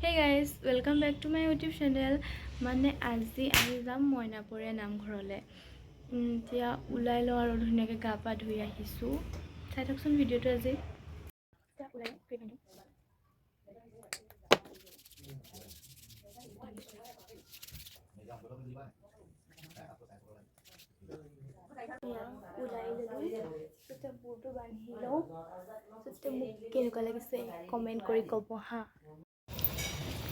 Hey guys, welcome back to my YouTube channel. মানে আজি আমি যাম মইনাপুৰীয়া নামঘৰলৈ। এতিয়া ওলাই লওঁ আৰু ধুনীয়াকৈ গা পা ধুই আহিছোঁ। চাই থাকচোন ভিডিঅ'টো আজি। ওলাই ল'লোঁ তেতিয়া বুৰটো বান্ধি লওঁ তেতিয়া মোক কেনেকুৱা লাগিছে কমেণ্ট কৰি ক'ব হা।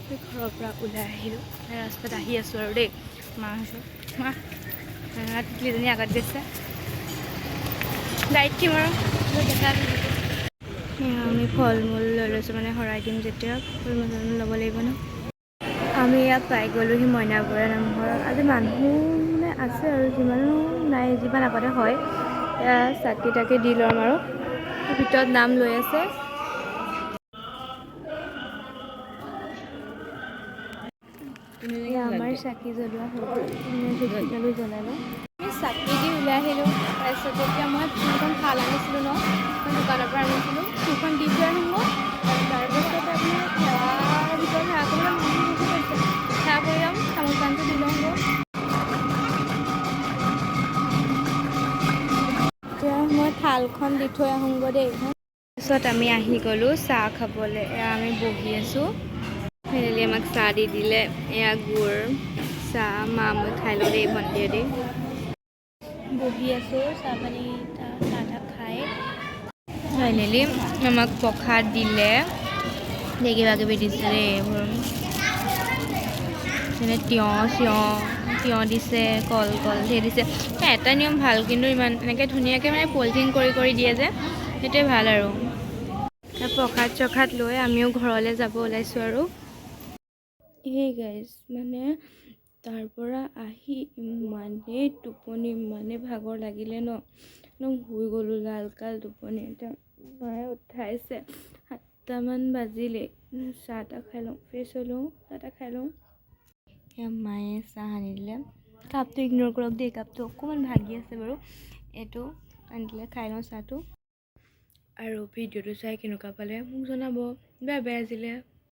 ঘৰৰ পৰা ওলাই আহিলোঁ, ৰাস্তাত আহি আছোঁ আৰু দেই। মা টিকলিজনী আগত গৈছে, গাড়ীত থিম আৰু দেখা। আমি ফল মূল লৈ লৈছোঁ, মানে শৰাই দিম যেতিয়া ফল মূল ল'ব লাগিব ন। আমি ইয়াত পাই গ'লোহি মইনাপুৰীয়া নামঘৰত। আজি মানুহ মানে আছে আৰু যিমানো নাই, যিমান আগতে হয়। চাকি তাকি দি ল'ম আৰু ভিতৰত নাম লৈ আছে। আমাৰ চাকি জ্বলোৱা হৈ গ'ল, ধূপডালো জ্বলালোঁ। আমি চাকি দি ওলাই আহিলোঁ। তাৰপিছত এতিয়া মই যিখন থাল আনিছিলোঁ ন, মই দোকানৰ পৰা আনিছিলোঁ, সেইখন দি থৈ আহিলোঁ। তাৰপিছতে আপোনাৰ সেৱাৰ ভিতৰত সেৱা কৰিবলৈ সেৱা কৰি ল'ম, তামোল পাণটো দি লওঁগৈ। এতিয়া মই থালখন দি থৈ আহোঁগৈ দেই। তাৰপিছত আমি আহি গ'লোঁ চাহ খাবলৈ। আমি বহি আছোঁ, ফেমিলি আমাক চাহ দি দিলে। এয়া গুড় চাহ, মা মই খাই লওঁ দেই, ভণ্টিয়ে দেই। বহি আছোঁ চাহ পানী চাহ খাই। ফাইনেলি আমাক প্ৰসাদ দিলে, কিবা কিবি দিছে দেই। এইবোৰ যেনে তিয়ঁহ দিছে, কল ধেৰ দিছে। এটা নিয়ম ভাল, কিন্তু ইমান এনেকৈ ধুনীয়াকৈ মানে পলিথিন কৰি দিয়ে যে, সেইটোৱে ভাল আৰু। প্ৰসাদ চসাদ লৈ আমিও ঘৰলৈ যাব ওলাইছোঁ আৰু। এই গাইজ মানে তাৰ পৰা আহি ইমানেই টোপনি, ইমানেই ভাগৰ লাগিলে ন, একদম শুই গ'লোঁ লাল টোপনি। এতিয়া মায়ে উঠাইছে, 7টামান বাজিলে। চাহ তাহ খাই লওঁ, ফ্ৰেছ হৈ লওঁ, চাহ তাহ খাই লওঁ। মায়ে চাহ আনি দিলে। কাপটো ইগন'ৰ কৰক দেই, কাপটো অকণমান ভাগি আছে বাৰু। এইটো আনি দিলে, খাই লওঁ চাহটো। আৰু ভিডিঅ'টো চাই কেনেকুৱা পালে মোক জনাব। বাই বাই আজিলে।